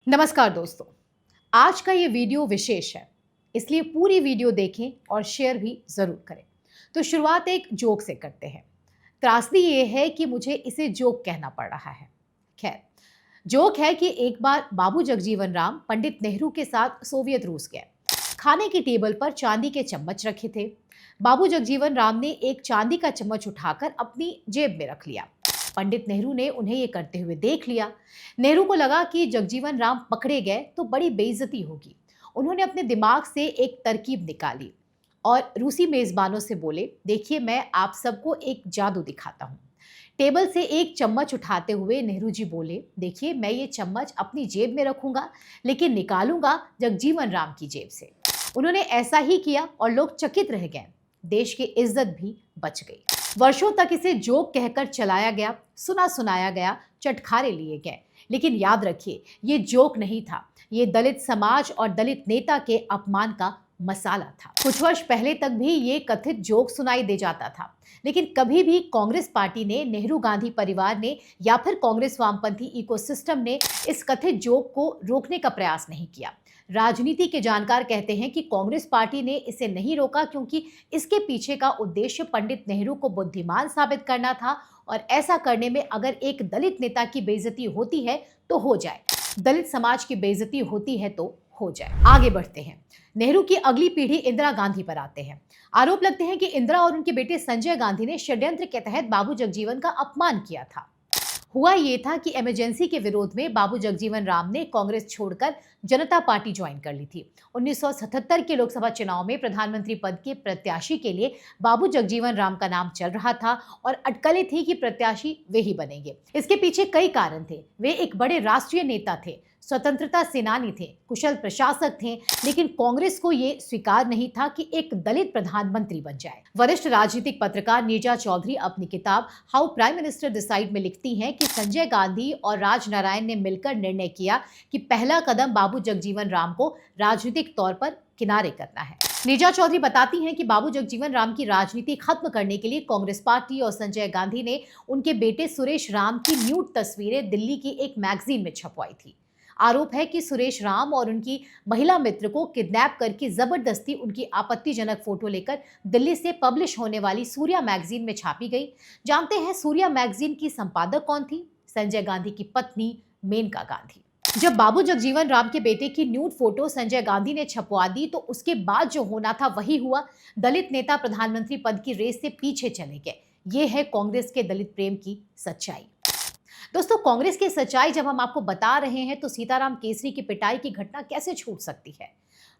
नमस्कार दोस्तों। आज का ये वीडियो विशेष है, इसलिए पूरी वीडियो देखें और शेयर भी ज़रूर करें। तो शुरुआत एक जोक से करते हैं। त्रासदी ये है कि मुझे इसे जोक कहना पड़ रहा है। खैर, जोक है कि एक बार बाबू जगजीवन राम पंडित नेहरू के साथ सोवियत रूस गए। खाने की टेबल पर चांदी के चम्मच रखे थे। बाबू जगजीवन राम ने एक चांदी का चम्मच उठाकर अपनी जेब में रख लिया। पंडित नेहरू ने उन्हें ये करते हुए देख लिया। नेहरू को लगा कि जगजीवन राम पकड़े गए तो बड़ी बेइज्जती होगी। उन्होंने अपने दिमाग से एक तरकीब निकाली और रूसी मेजबानों से बोले, देखिए मैं आप सबको एक जादू दिखाता हूँ। टेबल से एक चम्मच उठाते हुए नेहरू जी बोले, देखिए मैं ये चम्मच अपनी जेब में रखूंगा, लेकिन निकालूंगा जगजीवन राम की जेब से। उन्होंने ऐसा ही किया और लोग चकित रह गए। देश की इज्जत भी बच गई। वर्षों तक इसे जोक कहकर चलाया गया, सुना सुनाया गया, चटखारे लिए गए। लेकिन याद रखिए, ये जोक नहीं था, ये दलित समाज और दलित नेता के अपमान का मसाला था। कुछ वर्ष पहले तक भी ये कथित जोक सुनाई दे जाता था, लेकिन कभी भी कांग्रेस पार्टी ने, नेहरू गांधी परिवार ने या फिर कांग्रेस वामपंथी इकोसिस्टम ने इस कथित जोक को रोकने का प्रयास नहीं किया। राजनीति के जानकार कहते हैं कि कांग्रेस पार्टी ने इसे नहीं रोका क्योंकि इसके पीछे का उद्देश्य पंडित नेहरू को बुद्धिमान साबित करना था, और ऐसा करने में अगर एक दलित नेता की बेइज्जती होती है तो हो जाए, दलित समाज की बेइज्जती होती है तो हो जाए। आगे बढ़ते हैं। नेहरू की अगली पीढ़ी इंदिरा गांधी पर आते हैं। आरोप लगते हैं कि इंदिरा और उनके बेटे संजय गांधी ने षड्यंत्र के तहत बाबू जगजीवन का अपमान किया था। हुआ ये था कि इमरजेंसी के विरोध में बाबू जगजीवन राम ने कांग्रेस छोड़कर जनता पार्टी ज्वाइन कर ली थी। 1977 के लोकसभा चुनाव में प्रधानमंत्री पद के प्रत्याशी के लिए बाबू जगजीवन राम का नाम चल रहा था और अटकलें थी कि प्रत्याशी वे ही बनेंगे। इसके पीछे कई कारण थे। वे एक बड़े राष्ट्रीय नेता थे, स्वतंत्रता सेनानी थे, कुशल प्रशासक थे, लेकिन कांग्रेस को यह स्वीकार नहीं था कि एक दलित प्रधानमंत्री बन जाए। वरिष्ठ राजनीतिक पत्रकार नीरजा चौधरी अपनी किताब हाउ प्राइम मिनिस्टर डिसाइड में लिखती हैं कि संजय गांधी और राज नारायण ने मिलकर निर्णय किया कि पहला कदम बाबू जगजीवन राम को राजनीतिक तौर पर किनारे करना है। नीरजा चौधरी बताती हैं कि बाबू जगजीवन राम की राजनीति खत्म करने के लिए कांग्रेस पार्टी और संजय गांधी ने उनके बेटे सुरेश राम की न्यूड तस्वीरें दिल्ली की एक मैगजीन में छपवाई थी। आरोप है कि सुरेश राम और उनकी महिला मित्र को किडनैप करके जबरदस्ती उनकी आपत्तिजनक फोटो लेकर दिल्ली से पब्लिश होने वाली सूर्या मैगजीन में छापी गई। जानते हैं सूर्या मैगजीन की संपादक कौन थी? संजय गांधी की पत्नी मेनका गांधी। जब बाबू जगजीवन राम के बेटे की न्यूड फोटो संजय गांधी ने छपवा दी तो उसके बाद जो होना था वही हुआ। दलित नेता प्रधानमंत्री पद की रेस से पीछे चले गए। ये है कांग्रेस के दलित प्रेम की सच्चाई। दोस्तों, कांग्रेस की सच्चाई जब हम आपको बता रहे हैं तो सीताराम केसरी की पिटाई की घटना कैसे छूट सकती है?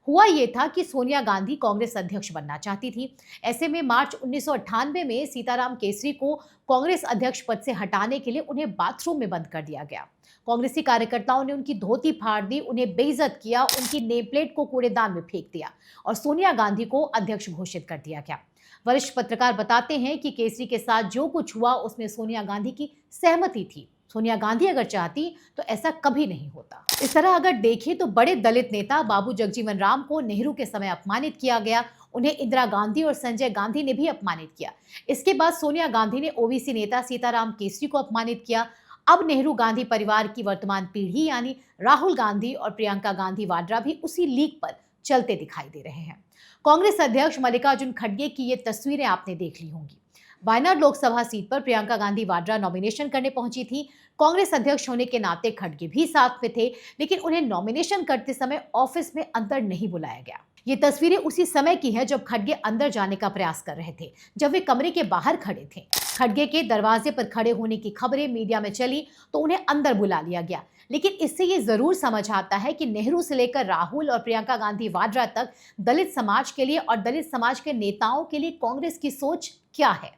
हुआ ये था कि सोनिया गांधी कांग्रेस अध्यक्ष बनना चाहती थी। ऐसे में मार्च 1998 में सीताराम केसरी को कांग्रेस अध्यक्ष पद से हटाने के लिए उन्हें बाथरूम में बंद कर दिया गया। कांग्रेसी कार्यकर्ताओं ने उनकी धोती फाड़ दी, उन्हें बेइज्जत किया, उनकी नेम प्लेट को कूड़ेदान में फेंक दिया और सोनिया गांधी को अध्यक्ष घोषित कर दिया गया। वरिष्ठ पत्रकार बताते हैं कि केसरी के साथ जो कुछ हुआ उसमें सोनिया गांधी की सहमति थी। सोनिया गांधी अगर चाहती तो ऐसा कभी नहीं होता। इस तरह अगर देखें तो बड़े दलित नेता बाबू जगजीवन राम को नेहरू के समय अपमानित किया गया, उन्हें इंदिरा गांधी और संजय गांधी ने भी अपमानित किया। इसके बाद सोनिया गांधी ने ओबीसी नेता सीताराम केसरी को अपमानित किया। अब नेहरू गांधी परिवार की वर्तमान पीढ़ी यानी राहुल गांधी और प्रियंका गांधी वाड्रा भी उसी लीग पर चलते दिखाई दे रहे हैं। कांग्रेस अध्यक्ष मल्लिकार्जुन खड़गे की ये तस्वीरें आपने देख ली होंगी। वायनाड लोकसभा सीट पर प्रियंका गांधी वाड्रा नॉमिनेशन करने पहुंची थी। कांग्रेस अध्यक्ष होने के नाते खड़गे भी साथ में थे, लेकिन उन्हें नॉमिनेशन करते समय ऑफिस में अंदर नहीं बुलाया गया। ये तस्वीरें उसी समय की हैं जब खड़गे अंदर जाने का प्रयास कर रहे थे, जब वे कमरे के बाहर खड़े थे। खड़गे के दरवाजे पर खड़े होने की खबरें मीडिया में चली तो उन्हें अंदर बुला लिया गया। लेकिन इससे ये जरूर समझ आता है कि नेहरू से लेकर राहुल और प्रियंका गांधी वाड्रा तक दलित समाज के लिए और दलित समाज के नेताओं के लिए कांग्रेस की सोच क्या है।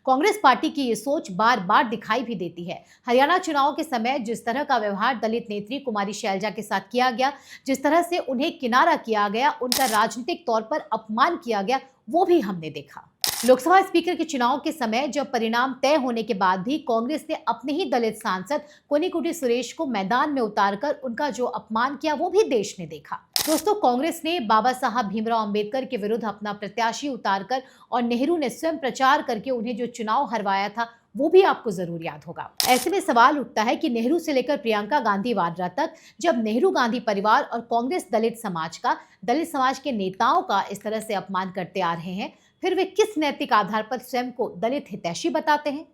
कांग्रेस पार्टी की ये सोच बार बार दिखाई भी देती है। हरियाणा चुनाव के समय जिस तरह का व्यवहार दलित नेत्री कुमारी शैलजा के साथ किया गया, जिस तरह से उन्हें किनारा किया गया, उनका राजनीतिक तौर पर अपमान किया गया, वो भी हमने देखा। लोकसभा स्पीकर के चुनाव के समय जब परिणाम तय होने के बाद भी कांग्रेस ने अपने ही दलित सांसद कोनिकुटी सुरेश को मैदान में उतारकर उनका जो अपमान किया वो भी देश ने देखा। दोस्तों, कांग्रेस ने बाबा साहब भीमराव अंबेडकर के विरुद्ध अपना प्रत्याशी उतारकर और नेहरू ने स्वयं प्रचार करके उन्हें जो चुनाव हरवाया था वो भी आपको जरूर याद होगा। ऐसे में सवाल उठता है कि नेहरू से लेकर प्रियंका गांधी वाड्रा तक जब नेहरू गांधी परिवार और कांग्रेस दलित समाज के नेताओं का इस तरह से अपमान करते आ रहे हैं, फिर वे किस नैतिक आधार पर स्वयं को दलित हितैषी बताते हैं?